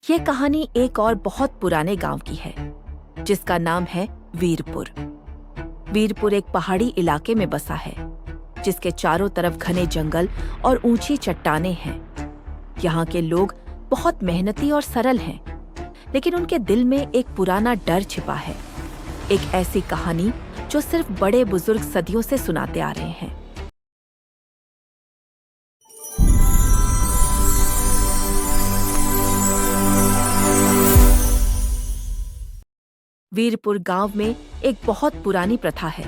ये कहानी एक और बहुत पुराने गांव की है जिसका नाम है वीरपुर। वीरपुर एक पहाड़ी इलाके में बसा है जिसके चारों तरफ घने जंगल और ऊंची चट्टानें हैं। यहाँ के लोग बहुत मेहनती और सरल हैं, लेकिन उनके दिल में एक पुराना डर छिपा है। एक ऐसी कहानी जो सिर्फ बड़े बुजुर्ग सदियों से सुनाते आ रहे हैं। वीरपुर गांव में एक बहुत पुरानी प्रथा है।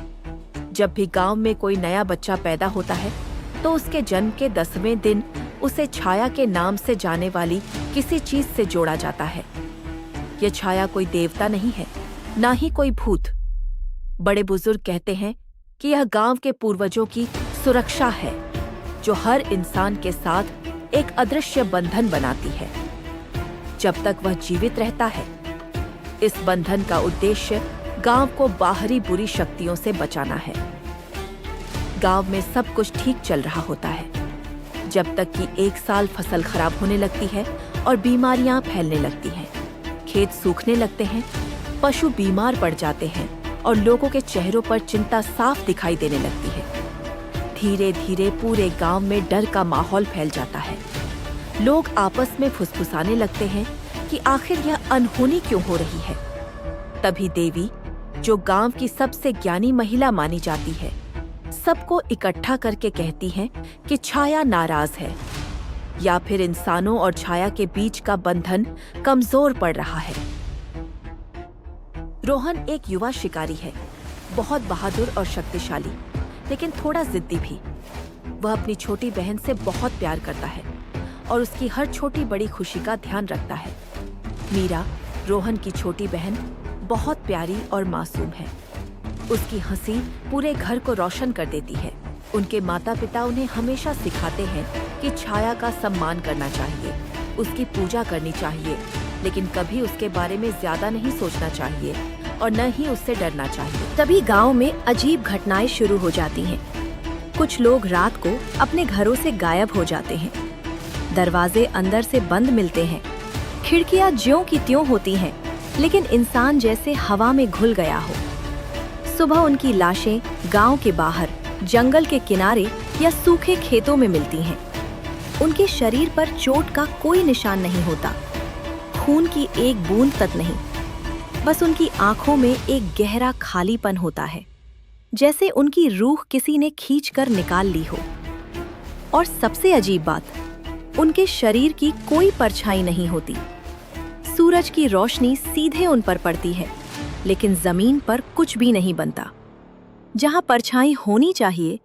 जब भी गांव में कोई नया बच्चा पैदा होता है तो उसके जन्म के 10वें दिन उसे छाया के नाम से जाने वाली किसी चीज से जोड़ा जाता है। यह छाया कोई देवता नहीं है, ना ही कोई भूत। बड़े बुजुर्ग कहते हैं कि यह गांव के पूर्वजों की सुरक्षा है, जो हर इंसान के साथ एक अदृश्य बंधन बनाती है जब तक वह जीवित रहता है। इस बंधन का उद्देश्य गांव को बाहरी बुरी शक्तियों से बचाना है। गांव में सब कुछ ठीक चल रहा होता है, जब तक कि एक साल फसल खराब होने लगती है और बीमारियां फैलने लगती हैं। खेत सूखने लगते हैं, पशु बीमार पड़ जाते हैं और लोगों के चेहरों पर चिंता साफ दिखाई देने लगती है। धीरे धीरे पूरे गांव में डर का माहौल फैल जाता है। लोग आपस में फुसफुसाने लगते हैं कि आखिर यह अनहोनी क्यों हो रही है। तभी देवी, जो गांव की सबसे ज्ञानी महिला मानी जाती है, सबको इकट्ठा करके कहती हैं कि छाया नाराज है, या फिर इंसानों और छाया के बीच का बंधन कमजोर पड़ रहा है। रोहन एक युवा शिकारी है, बहुत बहादुर और शक्तिशाली, लेकिन थोड़ा जिद्दी भी। वह अपनी छोटी बहन से बहुत प्यार करता है और उसकी हर छोटी बड़ी खुशी का ध्यान रखता है। मीरा, रोहन की छोटी बहन, बहुत प्यारी और मासूम है। उसकी हंसी पूरे घर को रोशन कर देती है। उनके माता पिता उन्हें हमेशा सिखाते हैं कि छाया का सम्मान करना चाहिए, उसकी पूजा करनी चाहिए, लेकिन कभी उसके बारे में ज्यादा नहीं सोचना चाहिए और न ही उससे डरना चाहिए। तभी गांव में अजीब घटनाएं शुरू हो जाती हैं। कुछ लोग रात को अपने घरों से गायब हो जाते हैं। दरवाजे अंदर से बंद मिलते हैं। खिड़कियां ज्यों की त्यों होती हैं, लेकिन इंसान जैसे हवा में घुल गया हो। सुबह उनकी लाशें गांव के बाहर, जंगल के किनारे या सूखे खेतों में मिलती हैं। उनके शरीर पर चोट का कोई निशान नहीं होता, खून की एक बूंद तक नहीं। बस उनकी आंखों में एक गहरा खालीपन होता है, जैसे उनकी रूह किसी ने खींचकर निकाल ली हो। और सबसे अजीब बात, उनके शरीर की कोई परछाई नहीं होती। सूरज की रोशनी सीधे उन पर पड़ती है, लेकिन जमीन पर कुछ भी नहीं बनता। जहां परछाई होनी चाहिए,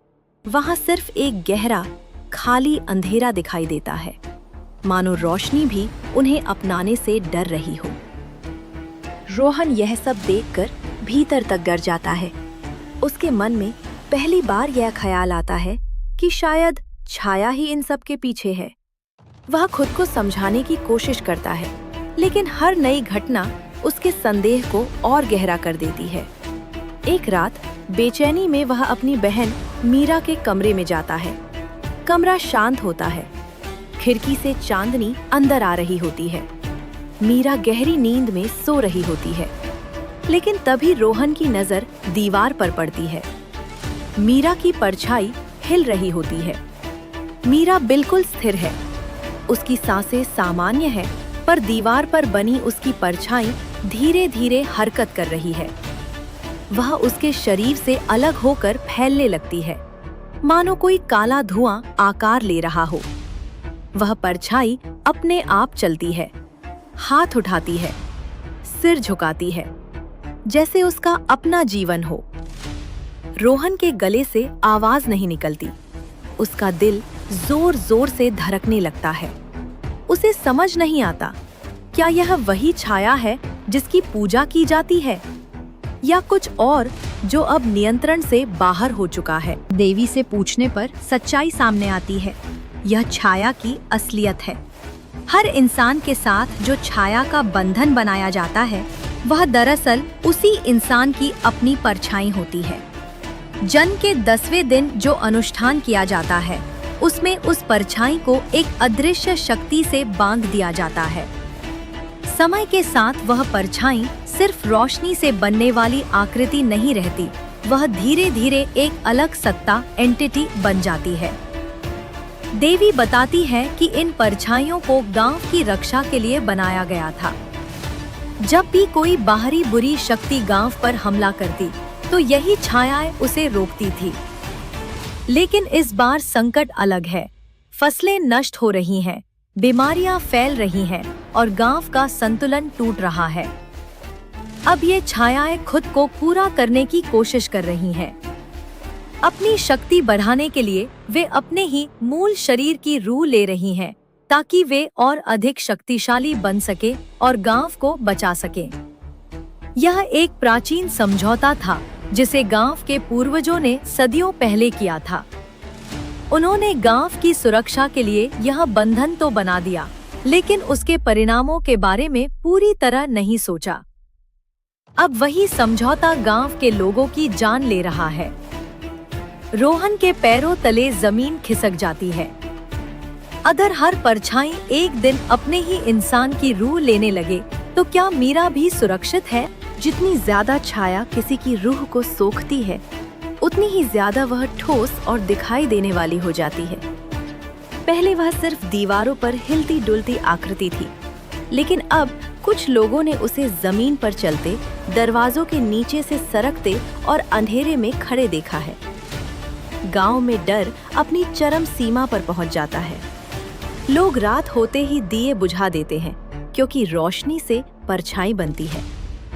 वहां सिर्फ एक गहरा, खाली अंधेरा दिखाई देता है, मानो रोशनी भी उन्हें अपनाने से डर रही हो। रोहन यह सब देखकर भीतर तक डर जाता है। उसके मन में पहली बार यह ख्याल आता है कि शायद छाया ही इन सब के पीछे है। वह खुद को समझाने की कोशिश करता है, लेकिन हर नई घटना उसके संदेह को और गहरा कर देती है। एक रात बेचैनी में वह अपनी बहन मीरा के कमरे में जाता है। कमरा शांत होता है। खिड़की से चांदनी अंदर आ रही होती है। मीरा गहरी नींद में सो रही होती है, लेकिन तभी रोहन की नजर दीवार पर पड़ती है। मीरा की परछाई हिल रही होती है। मीरा बिल्कुल स्थिर है। उसकी सांसें सामान्य है, पर दीवार पर बनी उसकी परछाई धीरे धीरे हरकत कर रही है। वह उसके शरीर से अलग होकर फैलने लगती है, मानो कोई काला धुआं आकार ले रहा हो। वह परछाई अपने आप चलती है, हाथ उठाती है, सिर झुकाती है, जैसे उसका अपना जीवन हो। रोहन के गले से आवाज नहीं निकलती। उसका दिल जोर जोर से धड़कने लगता है। उसे समझ नहीं आता, क्या यह वही छाया है जिसकी पूजा की जाती है, या कुछ और जो अब नियंत्रण से बाहर हो चुका है। देवी से पूछने पर सच्चाई सामने आती है। यह छाया की असलियत है। हर इंसान के साथ जो छाया का बंधन बनाया जाता है, वह दरअसल उसी इंसान की अपनी परछाई होती है। जन्म के 10वें दिन जो अनुष्ठान किया जाता है, उसमें उस परछाई को एक अदृश्य शक्ति से बांध दिया जाता है। समय के साथ वह परछाई सिर्फ रोशनी से बनने वाली आकृति नहीं रहती, वह धीरे धीरे एक अलग सत्ता एंटिटी बन जाती है। देवी बताती है कि इन परछाइयों को गांव की रक्षा के लिए बनाया गया था। जब भी कोई बाहरी बुरी शक्ति गांव पर हमला करती तो यही छायाएं उसे रोकती थी। लेकिन इस बार संकट अलग है। फसलें नष्ट हो रही हैं, बीमारियां फैल रही हैं और गांव का संतुलन टूट रहा है। अब ये छायाएं खुद को पूरा करने की कोशिश कर रही हैं। अपनी शक्ति बढ़ाने के लिए वे अपने ही मूल शरीर की रूह ले रही हैं, ताकि वे और अधिक शक्तिशाली बन सके और गांव को बचा सके। यह एक प्राचीन समझौता था जिसे गांव के पूर्वजों ने सदियों पहले किया था। उन्होंने गांव की सुरक्षा के लिए यह बंधन तो बना दिया, लेकिन उसके परिणामों के बारे में पूरी तरह नहीं सोचा। अब वही समझौता गांव के लोगों की जान ले रहा है। रोहन के पैरों तले जमीन खिसक जाती है। अगर हर परछाई एक दिन अपने ही इंसान की रूह लेने लगे तो क्या मीरा भी सुरक्षित है? जितनी ज्यादा छाया किसी की रूह को सोखती है, उतनी ही ज्यादा वह ठोस और दिखाई देने वाली हो जाती है। पहले वह सिर्फ दीवारों पर हिलती डुलती आकृति थी, लेकिन अब कुछ लोगों ने उसे जमीन पर चलते, दरवाजों के नीचे से सरकते और अंधेरे में खड़े देखा है। गांव में डर अपनी चरम सीमा पर पहुंच जाता है। लोग रात होते ही दिए बुझा देते हैं, क्योंकि रोशनी से परछाई बनती है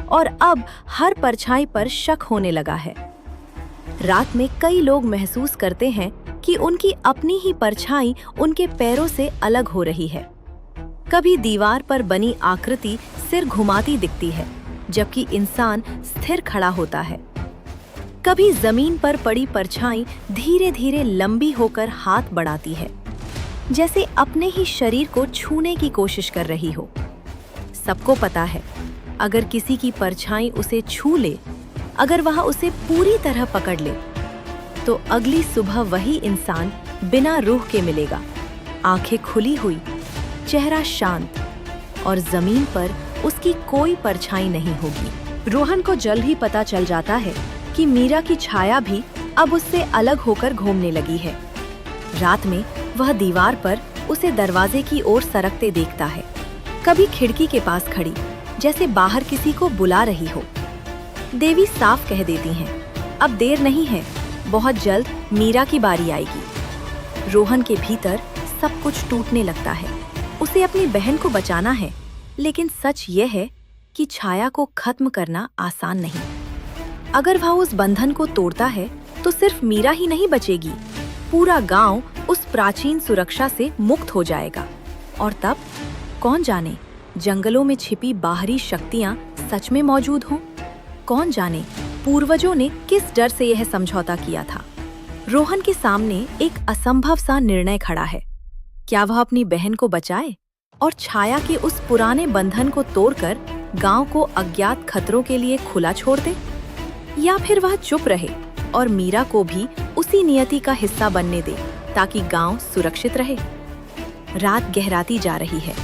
और अब हर परछाई पर शक होने लगा है। रात में कई लोग महसूस करते हैं कि उनकी अपनी ही परछाई उनके पैरों से अलग हो रही है। कभी दीवार पर बनी आकृति सिर घुमाती दिखती है, जबकि इंसान स्थिर खड़ा होता है। कभी जमीन पर पड़ी परछाई धीरे धीरे लंबी होकर हाथ बढ़ाती है, जैसे अपने ही शरीर को छूने की कोशिश कर रही हो। सबको पता है, अगर किसी की परछाई उसे छू ले, अगर वह उसे पूरी तरह पकड़ ले, तो अगली सुबह वही इंसान बिना रूह के मिलेगा, आंखें खुली हुई, चेहरा शांत, और जमीन पर उसकी कोई परछाई नहीं होगी। रोहन को जल्द ही पता चल जाता है कि मीरा की छाया भी अब उससे अलग होकर घूमने लगी है। रात में वह दीवार पर उसे दरवाजे की ओर सरकते देखता है, कभी खिड़की के पास खड़ी, जैसे बाहर किसी को बुला रही हो। देवी साफ कह देती हैं, अब देर नहीं है, बहुत जल्द मीरा की बारी आएगी। रोहन के भीतर सब कुछ टूटने लगता है। उसे अपनी बहन को बचाना है, लेकिन सच यह है कि छाया को खत्म करना आसान नहीं। अगर वह उस बंधन को तोड़ता है तो सिर्फ मीरा ही नहीं बचेगी, पूरा गांव उस प्राचीन सुरक्षा से मुक्त हो जाएगा। और तब कौन जाने, जंगलों में छिपी बाहरी शक्तियां सच में मौजूद हों। कौन जाने पूर्वजों ने किस डर से यह समझौता किया था। रोहन के सामने एक असंभव सा निर्णय खड़ा है। क्या वह अपनी बहन को बचाए और छाया के उस पुराने बंधन को तोड़कर गांव को अज्ञात खतरों के लिए खुला छोड़ दे, या फिर वह चुप रहे और मीरा को भी उसी नियति का हिस्सा बनने दे ताकि गांव सुरक्षित रहे। रात गहराती जा रही है।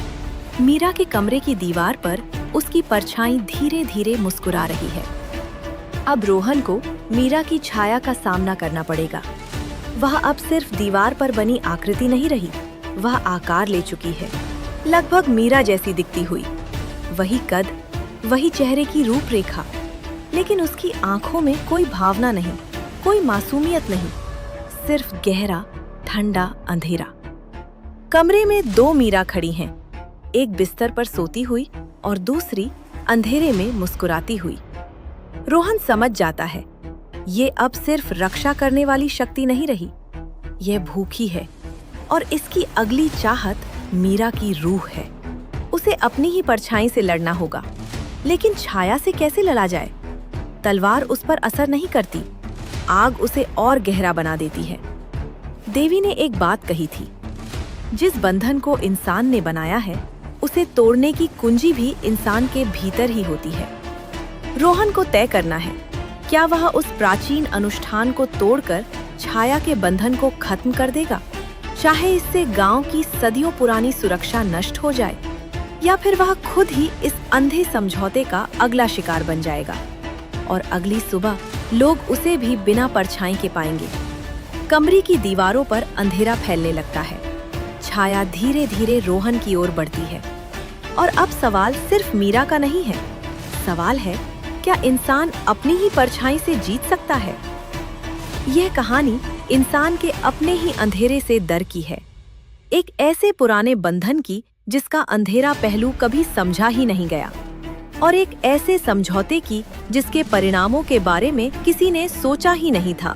मीरा के कमरे की दीवार पर उसकी परछाई धीरे धीरे मुस्कुरा रही है। अब रोहन को मीरा की छाया का सामना करना पड़ेगा। वह अब सिर्फ दीवार पर बनी आकृति नहीं रही, वह आकार ले चुकी है, लगभग मीरा जैसी दिखती हुई। वही कद, वही चेहरे की रूपरेखा, लेकिन उसकी आंखों में कोई भावना नहीं, कोई मासूमियत नहीं, सिर्फ गहरा ठंडा अंधेरा। कमरे में दो मीरा खड़ी हैं, एक बिस्तर पर सोती हुई और दूसरी अंधेरे में मुस्कुराती हुई। रोहन समझ जाता है, ये अब सिर्फ रक्षा करने वाली शक्ति नहीं रही, यह भूखी है और इसकी अगली चाहत मीरा की रूह है। उसे अपनी ही परछाई से लड़ना होगा, लेकिन छाया से कैसे लड़ा जाए? तलवार उस पर असर नहीं करती, आग उसे और गहरा बना देती है। देवी ने एक बात कही थी, जिस बंधन को इंसान ने बनाया है उसे तोड़ने की कुंजी भी इंसान के भीतर ही होती है। रोहन को तय करना है, क्या वह उस प्राचीन अनुष्ठान को तोड़कर छाया के बंधन को खत्म कर देगा, चाहे इससे गांव की सदियों पुरानी सुरक्षा नष्ट हो जाए, या फिर वह खुद ही इस अंधे समझौते का अगला शिकार बन जाएगा और अगली सुबह लोग उसे भी बिना परछाई के पाएंगे। कमरे की दीवारों पर अंधेरा फैलने लगता है। छाया धीरे धीरे रोहन की ओर बढ़ती है। और अब सवाल सिर्फ मीरा का नहीं है। सवाल है, क्या इंसान अपनी ही परछाई से जीत सकता है? यह कहानी इंसान के अपने ही अंधेरे से डर की है। एक ऐसे पुराने बंधन की जिसका अंधेरा पहलू कभी समझा ही नहीं गया, और एक ऐसे समझौते की जिसके परिणामों के बारे में किसी ने सोचा ही नहीं था।